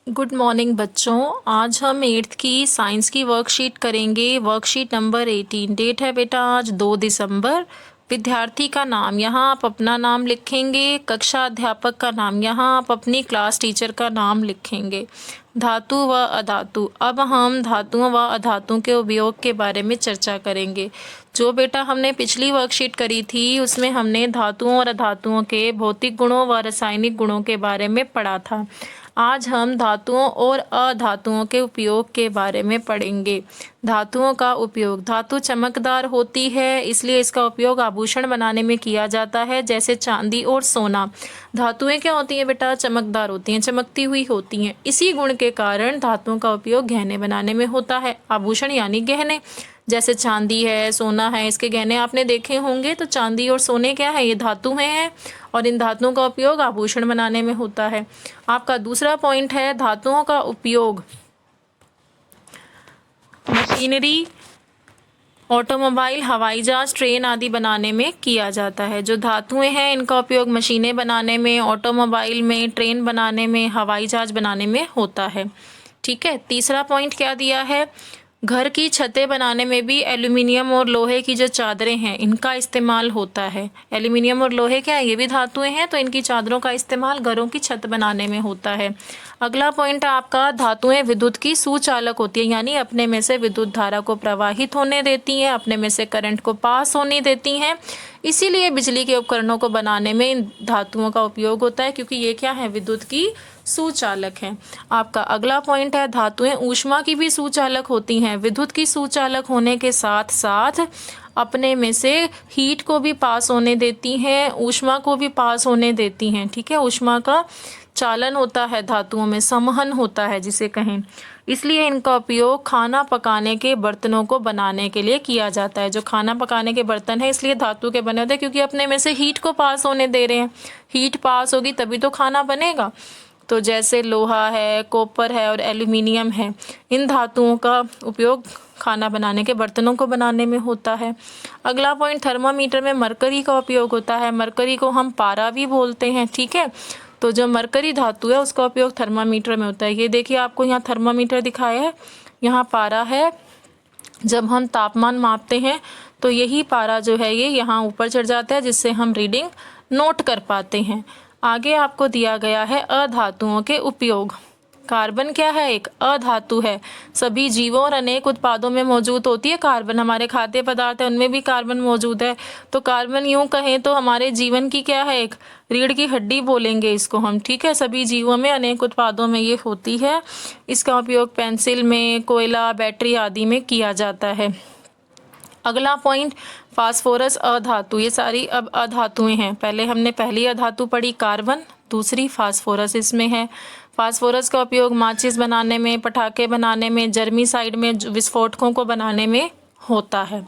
Good morning बच्चों। आज हम 8th की साइंस की वर्कशीट करेंगे। Worksheet number 18। डेट है बेटा आज 2 दिसंबर। विद्यार्थी का नाम यहाँ आप अपना नाम लिखेंगे। कक्षा अध्यापक का नाम यहाँ आप अपनी क्लास टीचर का नाम लिखेंगे। धातु व अधातु। अब हम धातुओं व अधातुओं के उपयोग के बारे में चर्चा करेंगे। जो बेटा हमने पिछली वर्कशीट करी थी उसमें हमने धातुओं और अधातुओं के भौतिक गुणों व रासायनिक गुणों के बारे में पढ़ा था। आज हम धातुओं और अधातुओं के उपयोग के बारे में पढ़ेंगे। धातुओं का उपयोग। धातु चमकदार होती है इसलिए इसका उपयोग आभूषण बनाने में किया जाता है, जैसे चांदी और सोना। धातुएं क्या होती हैं बेटा? चमकदार होती हैं, चमकती हुई होती हैं। इसी गुण के कारण धातुओं का उपयोग गहने बनाने में होता है। आभूषण यानी गहने, जैसे चांदी है, सोना है, इसके गहने आपने देखे होंगे। तो चांदी और सोने क्या है? ये धातुएं हैं और इन धातुओं का उपयोग आभूषण बनाने में होता है। आपका दूसरा पॉइंट है धातुओं का उपयोग मशीनरी, ऑटोमोबाइल, हवाई जहाज, ट्रेन आदि बनाने में किया जाता है। जो धातुएं हैं इनका उपयोग मशीनें बनाने में, ऑटोमोबाइल में, ट्रेन बनाने में, हवाई जहाज बनाने में होता है। ठीक है। तीसरा पॉइंट क्या दिया है? घर की छतें बनाने में भी एल्यूमिनियम और लोहे की जो चादरें हैं इनका इस्तेमाल होता है। एल्यूमिनियम और लोहे क्या है? ये भी धातुएं हैं, तो इनकी चादरों का इस्तेमाल घरों की छत बनाने में होता है। अगला पॉइंट आपका, धातुएं विद्युत की सुचालक होती है, यानी अपने में से विद्युत धारा को प्रवाहित होने देती हैं, अपने में से करंट को पास होने देती हैं। इसीलिए बिजली के उपकरणों को बनाने में इन धातुओं का उपयोग होता है, क्योंकि ये क्या है? विद्युत की सुचालक हैं। आपका अगला पॉइंट है धातुएं ऊष्मा की भी सुचालक होती हैं। विद्युत की सुचालक होने के साथ साथ अपने में से हीट को भी पास होने देती हैं, ऊष्मा को भी पास होने देती हैं। ठीक है। ऊष्मा का चालन होता है धातुओं में, संवहन होता है जिसे कहें। इसलिए इनका उपयोग खाना पकाने के बर्तनों को बनाने के लिए किया जाता है। जो खाना पकाने के बर्तन है इसलिए धातु के बने होते हैं, क्योंकि अपने में से हीट को पास होने दे रहे हैं। हीट पास होगी तभी तो खाना बनेगा। तो जैसे लोहा है, कॉपर है और एल्यूमिनियम है, इन धातुओं का उपयोग खाना बनाने के बर्तनों को बनाने में होता है। अगला पॉइंट, थर्मामीटर में मरकरी का उपयोग होता है। मरकरी को हम पारा भी बोलते हैं। ठीक है। तो जो मरकरी धातु है उसका उपयोग थर्मामीटर में होता है। ये देखिए आपको यहाँ थर्मामीटर दिखाया है, यहाँ पारा है। जब हम तापमान मापते हैं तो यही पारा जो है ये यहाँ ऊपर चढ़ जाता है, जिससे हम रीडिंग नोट कर पाते हैं। आगे आपको दिया गया है अधातुओं के उपयोग। कार्बन क्या है? एक अधातु है। सभी जीवों और अनेक उत्पादों में मौजूद होती है कार्बन। हमारे खाद्य पदार्थ है उनमें भी कार्बन मौजूद है। तो कार्बन यूं कहें तो हमारे जीवन की क्या है? एक रीढ़ की हड्डी बोलेंगे इसको हम। ठीक है। सभी जीवों में, अनेक उत्पादों में ये होती है। इसका उपयोग पेंसिल में, कोयला, बैटरी आदि में किया जाता है। अगला पॉइंट, फास्फोरस अधातु। ये सारी अब अधातुएं हैं। पहले हमने पहली अधातु पढ़ी कार्बन, दूसरी फास्फोरस इसमें है। फास्फोरस का उपयोग माचिस बनाने में, पटाखे बनाने में, जर्मीसाइड में विस्फोटकों को बनाने में होता है।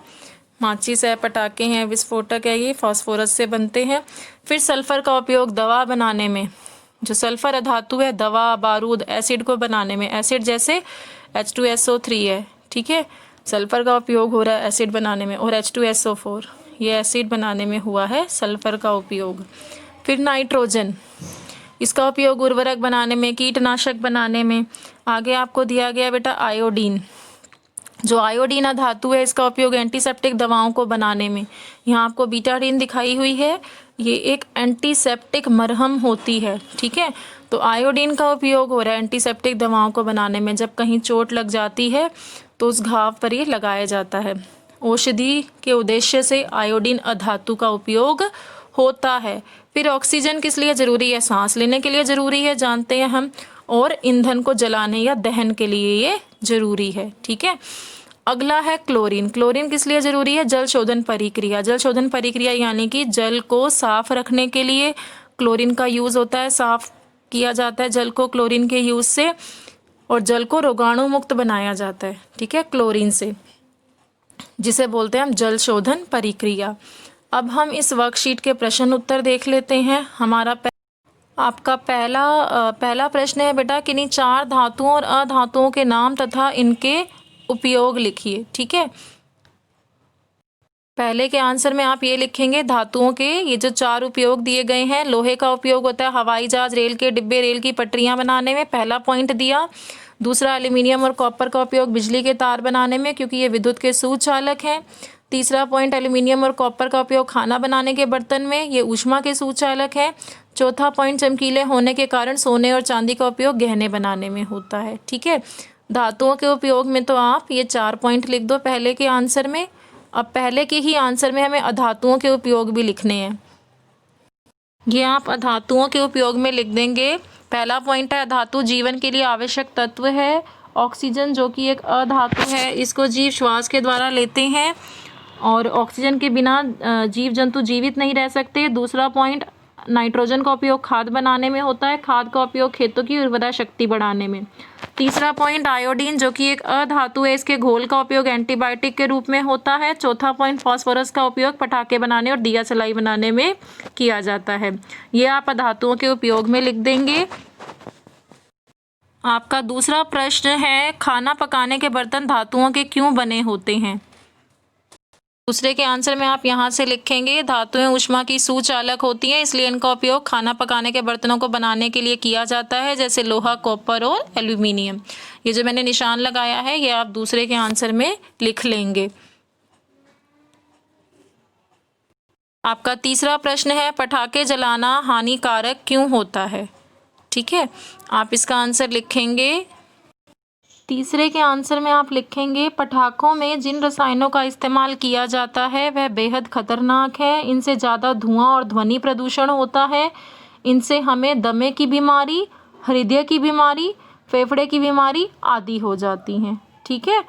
माचिस है, पटाखे हैं, विस्फोटक है, ये फास्फोरस से बनते हैं। फिर सल्फर का उपयोग दवा बनाने में। जो सल्फर अधातु है दवा, बारूद, एसिड को बनाने में। एसिड जैसे H2SO3 है। ठीक है। सल्फर का उपयोग हो रहा है एसिड बनाने में। और H2SO4 ये एसिड बनाने में हुआ है सल्फर का उपयोग। फिर नाइट्रोजन, इसका उपयोग उर्वरक बनाने में, कीटनाशक बनाने में। आगे आपको दिया गया बेटा आयोडीन। जो आयोडीन अधातु है इसका उपयोग एंटीसेप्टिक दवाओं को बनाने में। यहाँ आपको बीटाडीन दिखाई हुई है, ये एक एंटीसेप्टिक मरहम होती है। ठीक है। तो आयोडीन का उपयोग हो रहा है एंटीसेप्टिक दवाओं को बनाने में। जब कहीं चोट लग जाती है तो उस घाव पर ये लगाया जाता है। औषधि के उद्देश्य से आयोडीन अधातु का उपयोग होता है। फिर ऑक्सीजन किस लिए जरूरी है? सांस लेने के लिए जरूरी है, जानते हैं हम। और ईंधन को जलाने या दहन के लिए ये जरूरी है। ठीक है। अगला है क्लोरीन। क्लोरीन किस लिए जरूरी है? जल शोधन परिक्रिया। जल शोधन परिक्रिया यानी कि जल को साफ रखने के लिए क्लोरीन का यूज होता है। साफ किया जाता है जल को क्लोरीन के यूज से, और जल को रोगाणु मुक्त बनाया जाता है। ठीक है। क्लोरीन से, जिसे बोलते हैं हम जल शोधन परिक्रिया। अब हम इस वर्कशीट के प्रश्न उत्तर देख लेते हैं। हमारा आपका पहला प्रश्न है बेटा, किन्हीं 4 धातुओं और अधातुओं के नाम तथा इनके उपयोग लिखिए। ठीक है। पहले के आंसर में आप ये लिखेंगे धातुओं के ये जो 4 उपयोग दिए गए हैं। लोहे का उपयोग होता है हवाई जहाज, रेल के डिब्बे, रेल की पटरियां बनाने में, पहला पॉइंट दिया। दूसरा, एल्यूमिनियम और कॉपर का उपयोग बिजली के तार बनाने में, क्योंकि ये विद्युत के सुचालक हैं। तीसरा पॉइंट, एल्यूमिनियम और कॉपर का उपयोग खाना बनाने के बर्तन में, ये ऊष्मा के सुचालक है। चौथा पॉइंट, चमकीले होने के कारण सोने और चांदी का उपयोग गहने बनाने में होता है। ठीक है, धातुओं के उपयोग में तो आप ये 4 पॉइंट लिख दो पहले के आंसर में। अब पहले के ही आंसर में हमें अधातुओं के उपयोग भी लिखने हैं। ये आप अधातुओं के उपयोग में लिख देंगे। पहला पॉइंट है, अधातु जीवन के लिए आवश्यक तत्व है। ऑक्सीजन जो कि एक अधातु है, इसको जीव श्वास के द्वारा लेते हैं और ऑक्सीजन के बिना जीव जंतु जीवित नहीं रह सकते। दूसरा पॉइंट, नाइट्रोजन का उपयोग खाद बनाने में होता है। खाद का उपयोग खेतों की उर्वरा शक्ति बढ़ाने में। तीसरा पॉइंट, आयोडीन जो कि एक अधातु है, इसके घोल का उपयोग एंटीबायोटिक के रूप में होता है। चौथा पॉइंट, फास्फोरस का उपयोग पटाखे बनाने और दिया सलाई बनाने में किया जाता है। ये आप अधातुओं के उपयोग में लिख देंगे। आपका दूसरा प्रश्न है, खाना पकाने के बर्तन धातुओं के क्यों बने होते हैं? दूसरे के आंसर में आप यहाँ से लिखेंगे, धातुएं ऊष्मा की सुचालक होती हैं, इसलिए इनका उपयोग खाना पकाने के बर्तनों को बनाने के लिए किया जाता है, जैसे लोहा, कॉपर और एल्यूमिनियम। ये जो मैंने निशान लगाया है ये आप दूसरे के आंसर में लिख लेंगे। आपका तीसरा प्रश्न है, पटाखे जलाना हानिकारक क्यों होता है? ठीक है, आप इसका आंसर लिखेंगे। तीसरे के आंसर में आप लिखेंगे, पटाखों में जिन रसायनों का इस्तेमाल किया जाता है वह बेहद खतरनाक है। इनसे ज़्यादा धुआं और ध्वनि प्रदूषण होता है। इनसे हमें दमे की बीमारी, हृदय की बीमारी, फेफड़े की बीमारी आदि हो जाती हैं। ठीक है,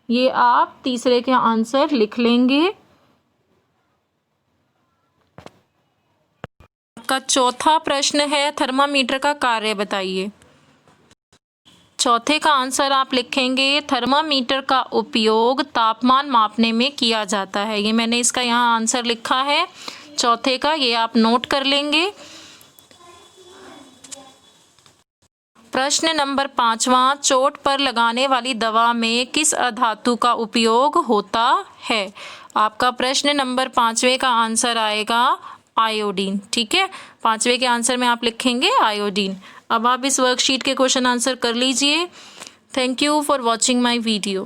ये आप तीसरे के आंसर लिख लेंगे। आपका चौथा प्रश्न है, थर्मामीटर का कार्य बताइए। चौथे का आंसर आप लिखेंगे, थर्मामीटर का उपयोग तापमान मापने में किया जाता है। ये मैंने इसका यहाँ आंसर लिखा है चौथे का, ये आप नोट कर लेंगे। प्रश्न नंबर 5वां, चोट पर लगाने वाली दवा में किस अधातु का उपयोग होता है? आपका प्रश्न नंबर 5वें का आंसर आएगा आयोडीन। ठीक है, 5वें के आंसर में आप लिखेंगे आयोडीन। अब आप इस वर्कशीट के क्वेश्चन आंसर कर लीजिए। Thank you for watching my video.